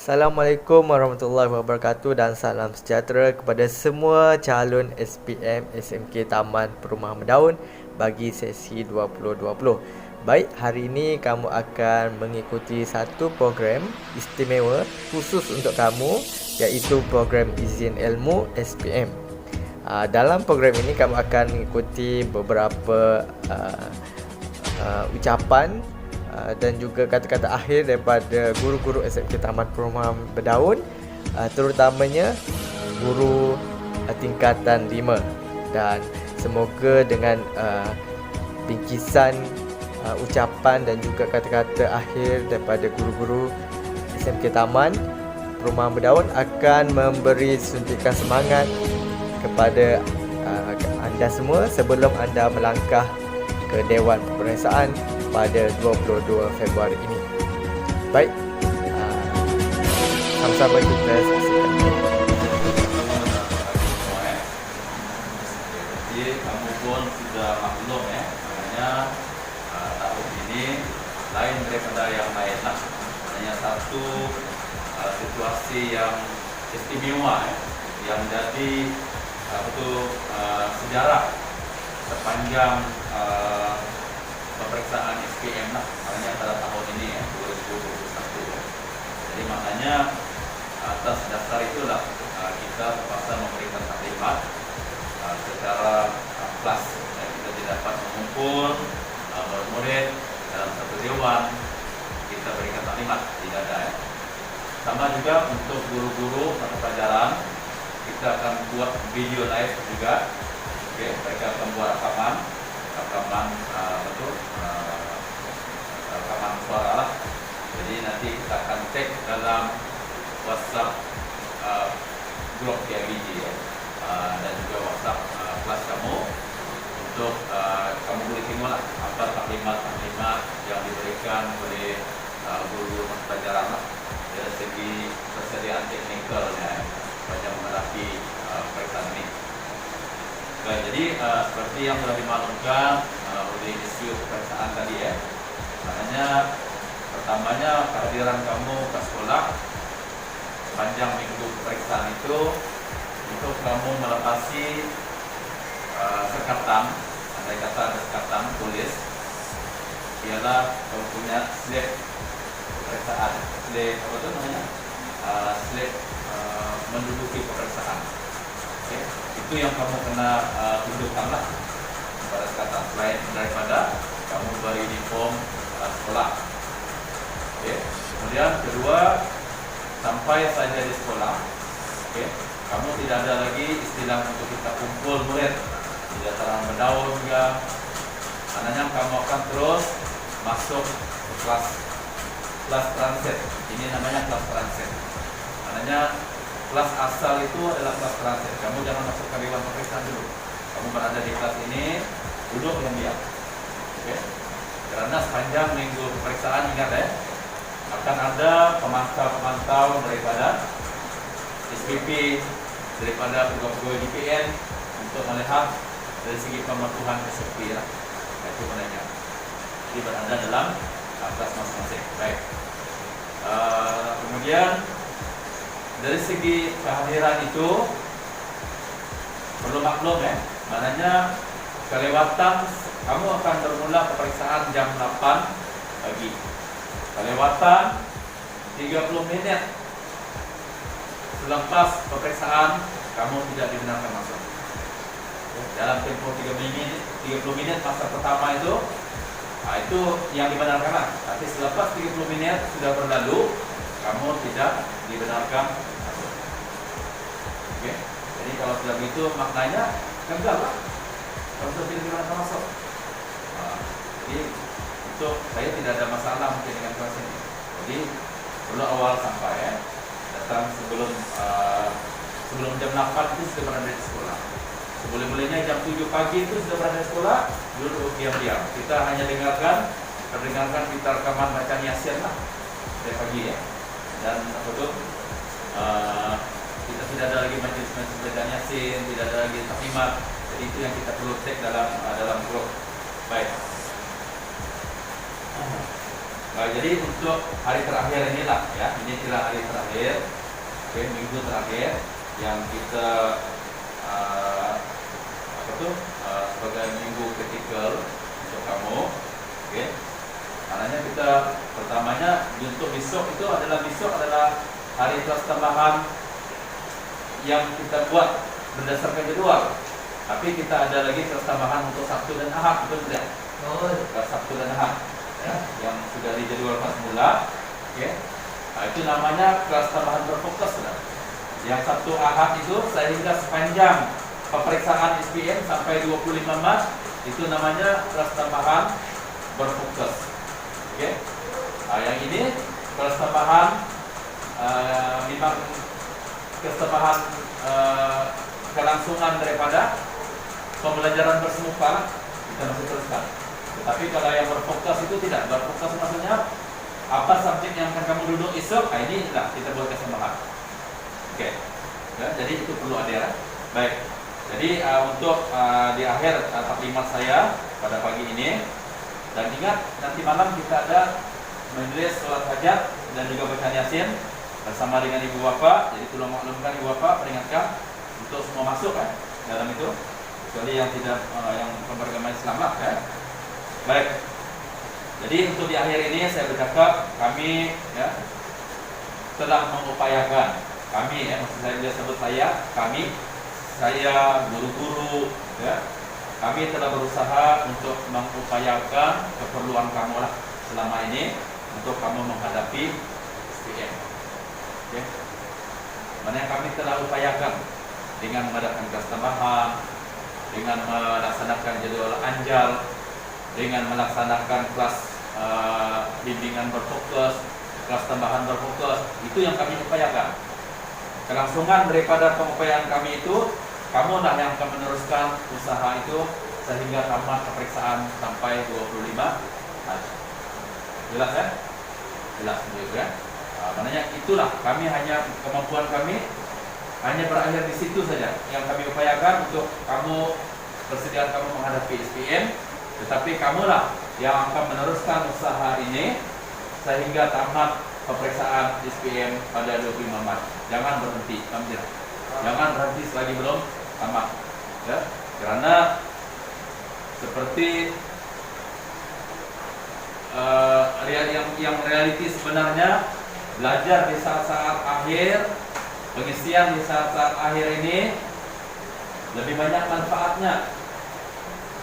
Assalamualaikum warahmatullahi wabarakatuh dan salam sejahtera kepada semua calon SPM SMK Taman Perumahan Mendaun bagi sesi 2020. Baik, hari ini kamu akan mengikuti satu program istimewa khusus untuk kamu, iaitu program izin ilmu SPM. Dalam program ini kamu akan mengikuti beberapa ucapan dan juga kata-kata akhir daripada guru-guru SMK Taman Perumahan Mendaun, terutamanya guru tingkatan 5, dan semoga dengan bingkisan ucapan dan juga kata-kata akhir daripada guru-guru SMK Taman Perumahan Mendaun akan memberi suntikan semangat kepada anda semua sebelum anda melangkah ke Dewan Peperiksaan pada 22 Februari ini. Baik, sama-sama kita saksikan. Jadi kamu pun sudah maklum ya, makanya tahun ini lain daripada yang lain lah. Hanya satu situasi yang istimewa ya, yang menjadi sejarah sepanjang pemeriksaan SPM lah, makanya pada tahun ini ya, 2021 ya. Jadi makanya atas dasar itulah kita terpaksa memberikan taklimat secara kelas ya. Kita tidak dapat mengumpul murid-murid dalam satu dewan, kita berikan taklimat, tidak ada ya. Sama juga untuk guru-guru mata pelajaran, kita akan buat video live juga. Oke, mereka akan buat rekaman rekaman suara lah. Jadi nanti kita akan tag dalam WhatsApp grup KBG ya, dan juga WhatsApp kelas kamu untuk kamu boleh tengok lah apa taklimat yang diberikan oleh guru-guru mata pelajaran lah, dari segi persediaan teknikalnya sepanjang menghadapi pemeriksaan ini. Baik, jadi seperti yang telah dimaklumkan oleh isu pemeriksaan tadi ya, makanya pertamanya kehadiran kamu ke sekolah sepanjang minggu pemeriksaan itu untuk kamu melepasi sekatan, andai kata ada sekatan tulis, ialah kamu punya slip pemeriksaan, slip apa itu namanya, slip menduduki pemeriksaan. Okay. Itu yang kamu kena tunjukkan lah pada sekatan, selain daripada kamu beruniform sekolah. Okay. Kemudian kedua, sampai saja di sekolah, okay, kamu tidak ada lagi istilah untuk kita kumpul murid di dataran Mendaun juga. Maknanya kamu akan terus masuk ke kelas transit. Ini namanya kelas transit. Maknanya kelas asal itu adalah kelas transit. Kamu jangan masuk ke dewan pemeriksaan dulu. Kamu berada di kelas ini, duduk diam-diam. Oke? Karena sepanjang minggu pemeriksaan, ingat ya, akan ada pemantau daripada SPP, daripada pegawai DPN untuk melihat dari segi pematuhan SPP lah. Itu maknanya. Jadi berada dalam kelas masing-masing. Baik. Kemudian dari segi kehadiran itu perlu maklum ya, maknanya kelewatan kamu akan bermula pemeriksaan jam 8 pagi. Kelewatan 30 menit selepas pemeriksaan kamu tidak dibenarkan masuk. Dalam tempoh 30 menit masa pertama itu yang dibenarkan lah. Tapi selepas 30 menit sudah berlalu, kamu tidak dibenarkan masuk. Oke. Jadi kalau sudah begitu maknanya gagal lah. Kalau sudah tidak dibenarkan masuk. Jadi untuk saya tidak ada masalah mungkin dengan kelas ini. Jadi perlu awal sampai ya. Datang sebelum jam 8 itu sudah berada di sekolah. Seboleh-bolehnya jam 7 pagi itu sudah berada di sekolah, duduk diam-diam. Kita hanya dengarkan kita rekaman bacaan Yasin lah dari pagi ya. Dan kita tidak ada lagi majelis bacaan Yasin, tidak ada lagi taklimat. Jadi itu yang kita perlu cek dalam grup. Baik. Baik, jadi untuk hari terakhir inilah ya, ini kira hari terakhir, oke, minggu terakhir yang kita sebagai minggu kritikal untuk kamu, oke. Makanya kita pertamanya untuk besok adalah hari kelas tambahan yang kita buat berdasarkan jadwal. Tapi kita ada lagi kelas tambahan untuk Sabtu dan Ahad, betul tidak? Kelas Sabtu dan Ahad. Ya, yang sudah dijadwalkan semula, okay. Nah, itu namanya kelas tambahan berfokus. Yang Sabtu Ahad itu sehingga sepanjang pemeriksaan SPM sampai 25 Maret itu namanya kelas tambahan berfokus. Okay. Nah, yang ini kelas tambahan memang kelas tambahan kelangsungan daripada pembelajaran bersemuka kita masih teruskan. Tetapi kalau yang berfokus itu tidak. Berfokus maksudnya apa subjek yang akan kamu duduk esok, inilah kita buat kesamaan. Oke. Ya, jadi itu perlu ada ya. Baik. Jadi untuk di akhir taklimat saya pada pagi ini, dan ingat nanti malam kita ada majelis sholat hajat dan juga bacaan yasin bersama dengan ibu bapak. Jadi tolong maklumkan ibu bapak, peringatkan untuk semua masuk dalam itu, kecuali yang tidak yang bukan beragama Islam lah ya. Baik, jadi untuk di akhir ini saya bercakap kami ya telah mengupayakan, kami ya, maksud saya dia sebut saya guru-guru ya, kami telah berusaha untuk mengupayakan keperluan kamu lah selama ini untuk kamu menghadapi SPM. Okay. Mana yang kami telah upayakan dengan mengadakan kelas tambahan, dengan melaksanakan jadwal anjal, dengan melaksanakan kelas bimbingan berfokus, kelas tambahan berfokus, itu yang kami upayakan. Kelangsungan daripada pengupayaan kami itu, kamu lah yang akan meneruskan usaha itu sehingga tamat pemeriksaan sampai 25 Maret. Jelas ya? Jelas begitu ya? Maknanya itulah kami hanya kemampuan kami hanya berakhir di situ saja yang kami upayakan untuk kamu persediaan kamu menghadapi SPM. Tetapi kamulah yang akan meneruskan usaha ini sehingga tamat pemeriksaan SPM pada 25 Maret. Jangan berhenti, jangan berhenti selagi belum tamat. Ya, karena seperti yang realiti sebenarnya belajar di saat-saat akhir, pengisian di saat-saat akhir ini lebih banyak manfaatnya.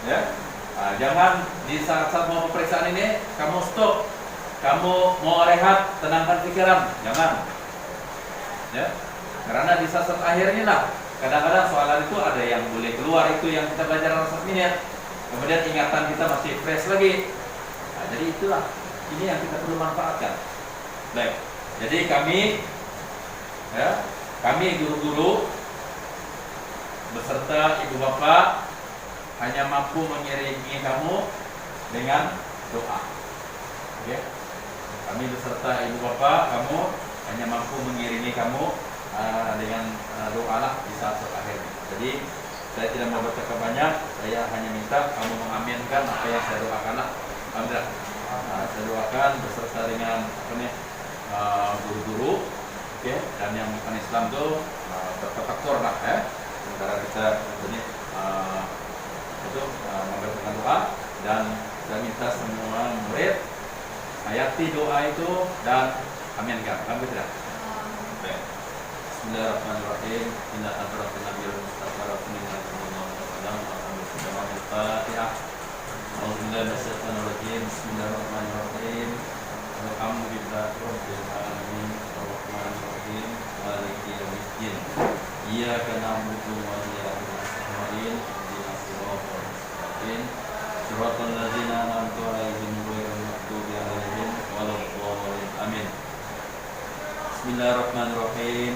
Ya. Nah, jangan di saat-saat mau pemeriksaan ini kamu stop, kamu mau rehat, tenangkan pikiran, jangan. Ya, karena di saat-saat akhir ini lah kadang-kadang soalan itu ada yang boleh keluar itu yang kita belajar dalam 1 menit, kemudian ingatan kita masih fresh lagi. Nah, jadi itulah ini yang kita perlu manfaatkan. Baik, jadi kami guru-guru beserta ibu bapak hanya mampu mengiringi kamu dengan doa. Oke? Kami beserta ibu bapak, kamu hanya mampu mengiringi kamu dengan doa lah di saat akhir. Jadi saya tidak mau bercakap banyak, saya hanya minta kamu mengaminkan apa yang saya doakan lah. Alhamdulillah. Saya doakan beserta dengan guru-guru, oke? Dan yang bukan Islam tuh bertafakkur lah ya. Sementara kita ini membacakan doa, dan saya minta semua murid hayati doa itu dan aminkan. Alhamdulillah. Baik. Bismillahirrahmanirrahim. Inna adratina bil mustafa rasulina Al-Fatihah. Alhamdulillah nasyaitanir rajim. Bismillahirrahmanirrahim. Alhamdulillahi rabbil alamin. Arrahmanir rahim. Maliki yaumiddin. Iyyaka na'budu wa iyyaka nasta'in. Siratal ladzina an'amta 'alaihim ghairil maghdubi 'alaihim waladdallin. Amin. Bismillahirrahmanirrahim.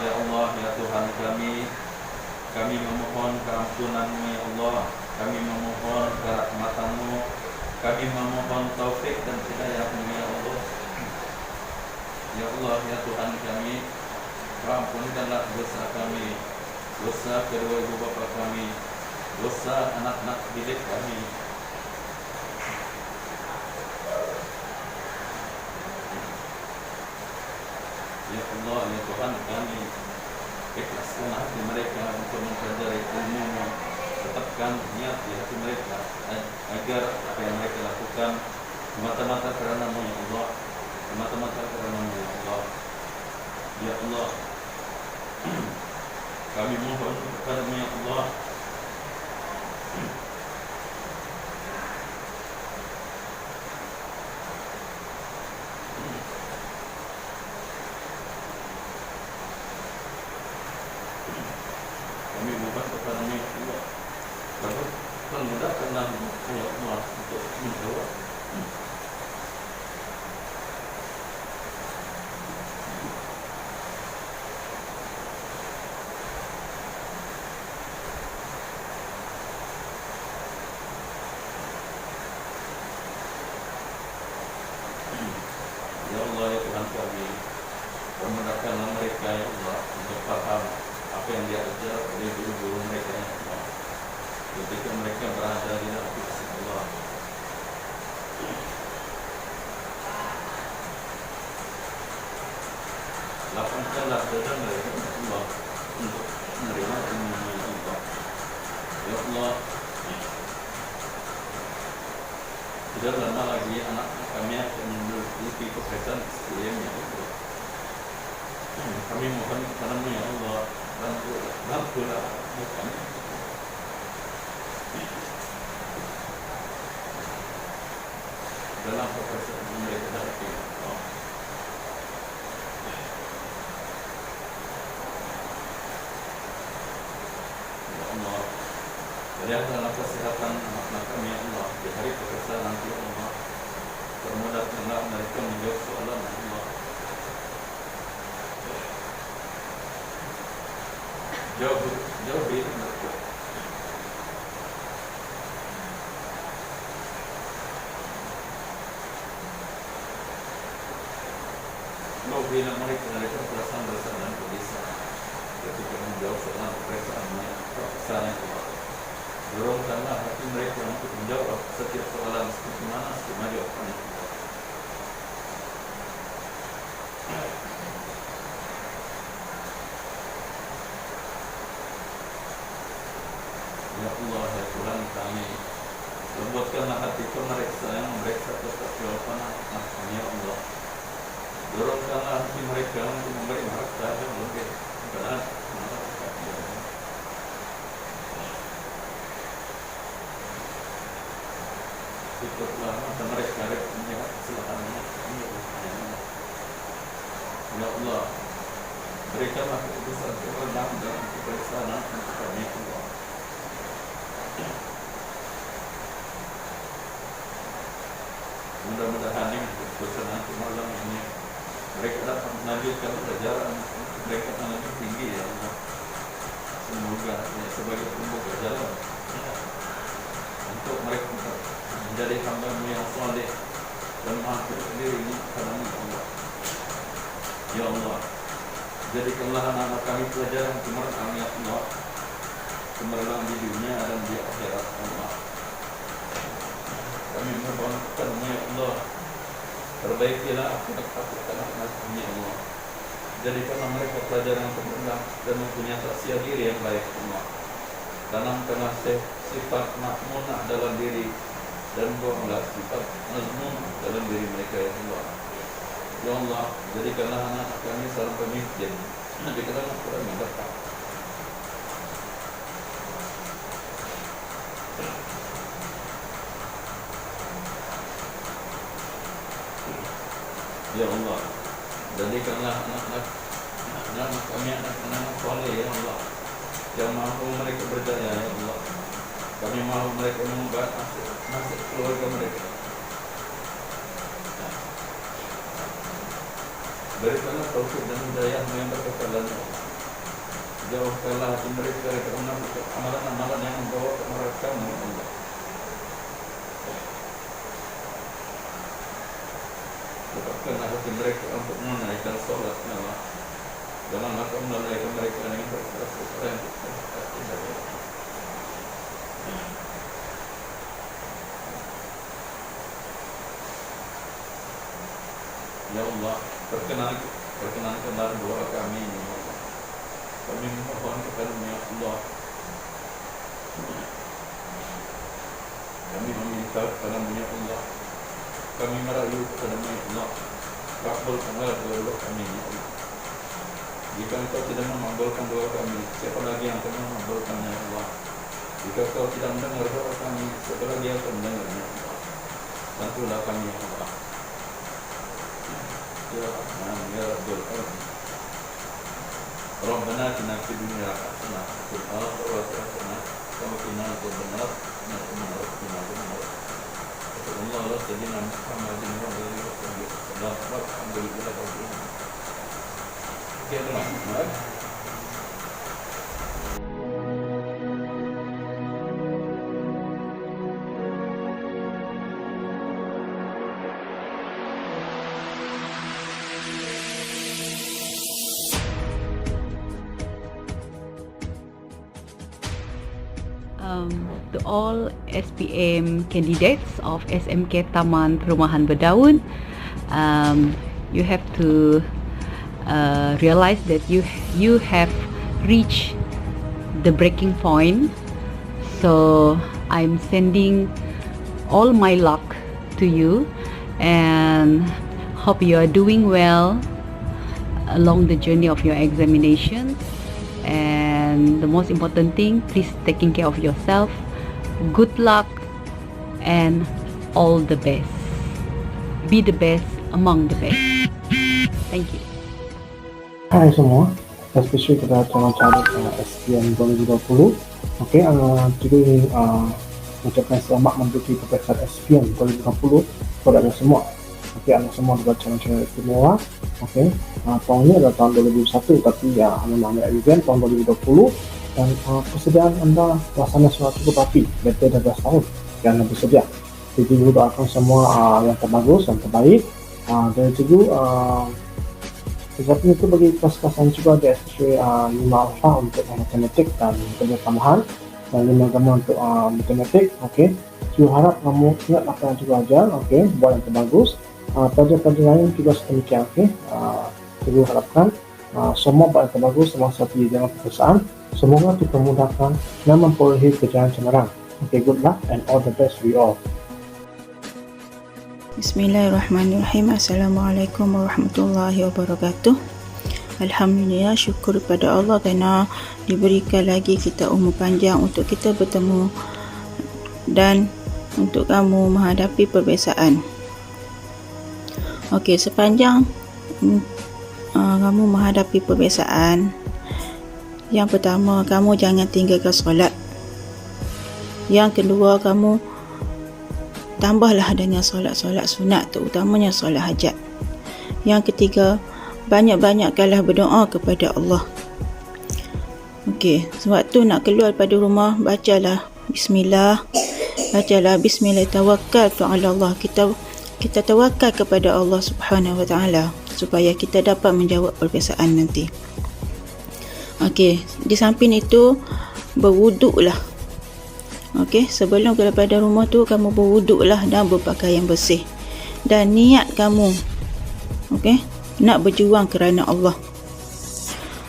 Ya Allah, ya Tuhan kami memohon keampunan-Mu ya Allah. Kami memohon kerahmat-Mu. Kami memohon taufik dan hidayah-Mu ya Allah. Ya Allah, ya Tuhan kami, ampunkanlah dosa kami, dosa kedua ibu bapa kami, dosa anak-anak didik kami. Ya Allah, ya Tuhan kami, ikhlaskan hati mereka untuk mempelajari ilmu-Mu. Tetapkan niat di hati mereka agar apa yang mereka lakukan semata-mata karena-Mu ya Allah, semata-mata karena-Mu ya Allah. Ya Allah, kami mohon kepada-Mu ya Allah, kami mohon kepada-Mu ya Allah, agar memudahkanlah-Mu ya Allah untuk menjawab. Ya Allah, ya Tuhan kami, permudahkanlah mereka ya Allah untuk paham apa yang diajar oleh guru-guru mereka ya Allah, ketika mereka berada di dalam kisah Allah. Lapangkanlah dada mereka ya Allah untuk menerima ilmu ya Allah. Ya Allah, tidak lama lagi anak kami akan memiliki pekerjaan SPM ya Allah. Kami mohon kepada-Mu ya Allah, bantulah kami dalam pekerjaan mereka hadapi ya Allah. Ya Allah, berikanlah kesehatan anak-anak kami ya Allah di hari pekerjaan nanti ya Allah. Permudahkanlah mereka menjawab soalan ya Allah. Jauhi mereka. Jauhilah mereka dari perasaan dosa dan kebisaan ketika menjawab soalan pemeriksaan ya Allah. Dorongkanlah hati mereka untuk menjawab setiap soalan seperti mana skema jawabannya. Ya Allah, ya Tuhan kami, lembutkanlah hati pemeriksa yang memeriksa setiap jawaban anak kami ya Allah. Dorongkanlah hati mereka untuk memberi harta yang lebih kepada tutuplah mata mereka melihat kesalahannya. Ya Allah, berikanlah keputusan kewenangan dalam pemeriksaan untuk kami ya Allah. Mudah-mudahan ini keputusan nanti malam ini mereka dapat melanjutkan pelajaran mereka yang lebih tinggi ya Allah. Semoga ya, sebagai pembuka jalan untuk mereka menjadi hamba-Mu yang saleh dan mengakhir dirinya kepada-Mu ya Allah. Ya Allah, jadikanlah anak-anak kami pelajaran kemerdekaan ya Allah, kemerdekaan di dunia dan di akhirat Allah. Kami mohon kepada-Mu ya Allah, perbaikilah akhlak anak-anak kami ya Allah. Jadikanlah mereka pelajaran yang kemerdekaan dan mempunyai taksiah diri yang baik Allah. Tanamkanlah sifat makmunah dalam diri dan buanglah sifat mazmum dalam diri mereka ya Allah. Ya Allah, jadikanlah anak-anak kami seorang pemimpin di kalangan Quran yang berkah. Ya Allah, jadikanlah anak-anak kami anak-anak soleh ya Allah, yang mahu mereka berjaya ya Allah. Kami mahu mereka mengubah nasib keluarga mereka. Berikanlah taufik dan hidayah-Mu yang berkekalan ya Allah. Jauhkanlah hati mereka dari amalan-amalan yang membawa ke neraka-Mu ya Allah. Tetapkanlah hati mereka untuk menunaikan sholat ya Allah. Janganlah Kau melalaikan mereka dengan perkara-perkara yang tidak. Ya Allah, perkenankan perkenankanlah doa kami. Kami memohon kepada-Mu ya Allah. Kami meminta kepada-Mu ya Allah. Kami merayu kepada-Mu ya Allah. Kabulkanlah doa kami ya Allah. Jika Engkau tidak mengabulkan doa kami, siapa lagi yang akan mengabulkannya ya Allah? Jika Engkau tidak mendengar doa kami, siapa lagi yang akan mendengarnya ya Allah? Bantulah kami ya Allah. Ya Rahman ya Rabbul Alamin. Rabbana atina fid dunya hasanah wa fil akhirati hasanah wa qina adzabannar. Sallallahu alaihi Muhammadin wa alihi wasallam. Alhamdulillah rabbil alamin. Ya Rahman. To all SPM candidates of SMK Taman Perumahan Berdaun, you have to realize that you have reached the breaking point. So I'm sending all my luck to you and hope you are doing well along the journey of your examination. And the most important thing, please taking care of yourself. Good luck and all the best. Be the best among the best. Thank you. Hai semua, especially kepada calon-calon SPM 2020. Okey, juga ingin ucapkan selamat menduduki peperiksaan SPM 2020 kepada anda semua. Okey, anda semua adalah calon-calon istimewa. Okey, tahun ini adalah tahun 2021, tapi anda ambil exam tahun 2020 dan persediaan anda rasanya sudah cukup rapi, lebih dari 12 tahun yang anda bersedia. Jadi doakan semua yang terbagus, yang terbaik. Dan juga seperti itu bagi kelas-kelasan juga ada especially 5 alpha untuk matematik dan kerja tambahan dan 5 gamma untuk matematik. Okey, saya harap kamu ingat apa yang juga ajar. Okey, buat yang terbagus. Pelajar-pelajar lain juga sedemikian. Okey, saya harapkan semua buat yang terbagus semasa perjalanan peperiksaan. Semoga dipermudahkan dan memperolehi kejayaan cemerlang. Okey, good luck and all the best we all. Bismillahirrahmanirrahim. Assalamualaikum warahmatullahi wabarakatuh. Alhamdulillah, syukur kepada Allah kerana diberikan lagi kita umur panjang untuk kita bertemu dan untuk kamu menghadapi peperiksaan. Okey, sepanjang kamu menghadapi peperiksaan, yang pertama, kamu jangan tinggalkan solat. Yang kedua, kamu tambahlah dengan solat-solat sunat, terutamanya solat hajat. Yang ketiga, banyak-banyakkanlah berdoa kepada Allah. Okey, sewaktu nak keluar pada rumah, bacalah bismillah. Bacalah bismillah, tawakkaltu ala Allah. Kita tawakal kepada Allah Subhanahu wa taala supaya kita dapat menjawab peperiksaan nanti. Okey, di samping itu berwuduklah. Okey, sebelum daripada rumah tu kamu berwuduklah dan berpakaian bersih. Dan niat kamu okey, nak berjuang kerana Allah.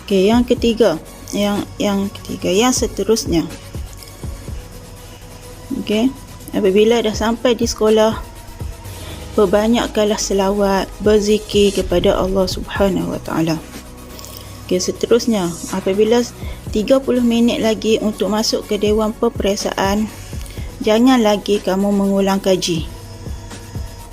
Okey, yang ketiga, yang seterusnya. Okey, apabila dah sampai di sekolah, perbanyakkanlah selawat, berzikir kepada Allah Subhanahu wa taala. Okey, seterusnya, apabila 30 minit lagi untuk masuk ke dewan peperiksaan, jangan lagi kamu mengulang kaji.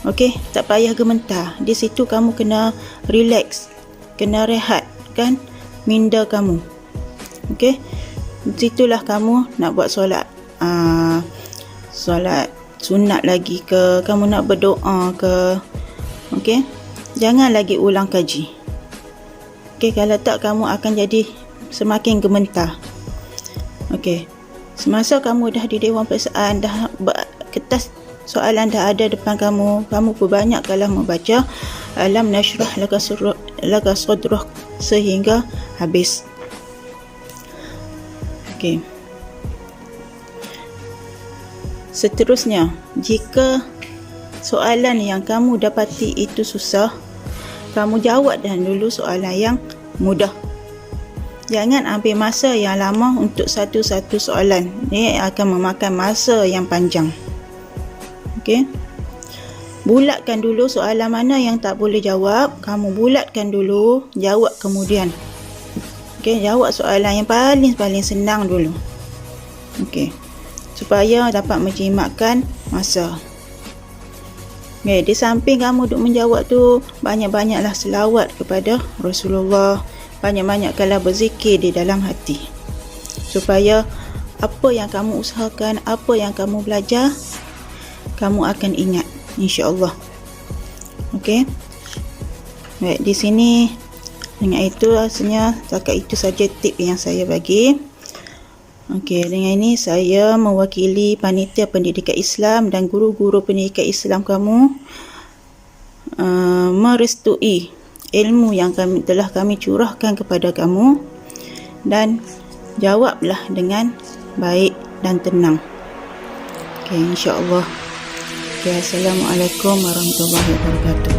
Okey, tak payah gementar. Di situ kamu kena relax, kena rehat kan minda kamu. Okey, di situlah kamu nak buat solat sunat lagi ke, kamu nak berdoa ke. Okey, jangan lagi ulang kaji. Okey, kalau tak kamu akan jadi semakin gementar. Okey, semasa kamu dah di dewan peperiksaan, dah kertas soalan dah ada depan kamu, kamu perbanyakkanlah membaca alam nashrah laka sadrak sehingga habis. Okey, seterusnya, jika soalan yang kamu dapati itu susah, kamu jawab dah dulu soalan yang mudah. Jangan ambil masa yang lama untuk satu-satu soalan. Ini akan memakan masa yang panjang. Okey. Bulatkan dulu soalan mana yang tak boleh jawab. Kamu bulatkan dulu, jawab kemudian. Okey, jawab soalan yang paling senang dulu. Okey. Supaya dapat menjimatkan masa. Okay, di samping kamu duk menjawab tu, banyak-banyaklah selawat kepada Rasulullah. Banyak-banyaklah berzikir di dalam hati. Supaya apa yang kamu usahakan, apa yang kamu belajar, kamu akan ingat, insya-Allah. Okey. Baik, di sini dengan itu rasanya setakat itu saja tip yang saya bagi. Okey, dengan ini saya mewakili Panitia Pendidikan Islam dan guru-guru pendidikan Islam kamu merestui ilmu yang telah kami curahkan kepada kamu, dan jawablah dengan baik dan tenang. Okey, insya-Allah. Okey, assalamualaikum warahmatullahi wabarakatuh.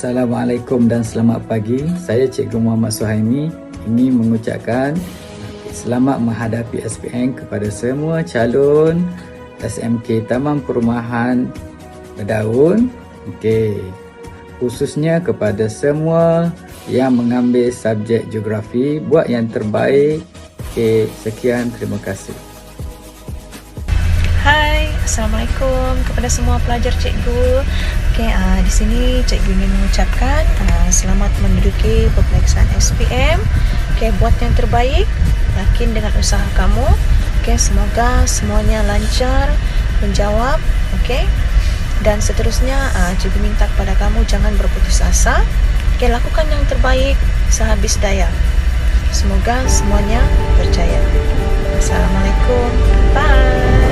Assalamualaikum dan selamat pagi. Saya Cikgu Muhammad Suhaimi ingin mengucapkan selamat menghadapi SPM kepada semua calon SMK Taman Perumahan Bedaun. Okey. Khususnya kepada semua yang mengambil subjek geografi, buat yang terbaik. Okey, sekian, terima kasih. Hai, Assalamualaikum kepada semua pelajar cikgu. Okey, di sini cikgu ingin mengucapkan selamat menduduki peperiksaan SPM. Okey, buat yang terbaik, yakin dengan usaha kamu. Okey, semoga semuanya lancar menjawab. Okey. Dan seterusnya cikgu minta kepada kamu jangan berputus asa. Okey, lakukan yang terbaik sehabis daya. Semoga semuanya berjaya. Assalamualaikum. Bye.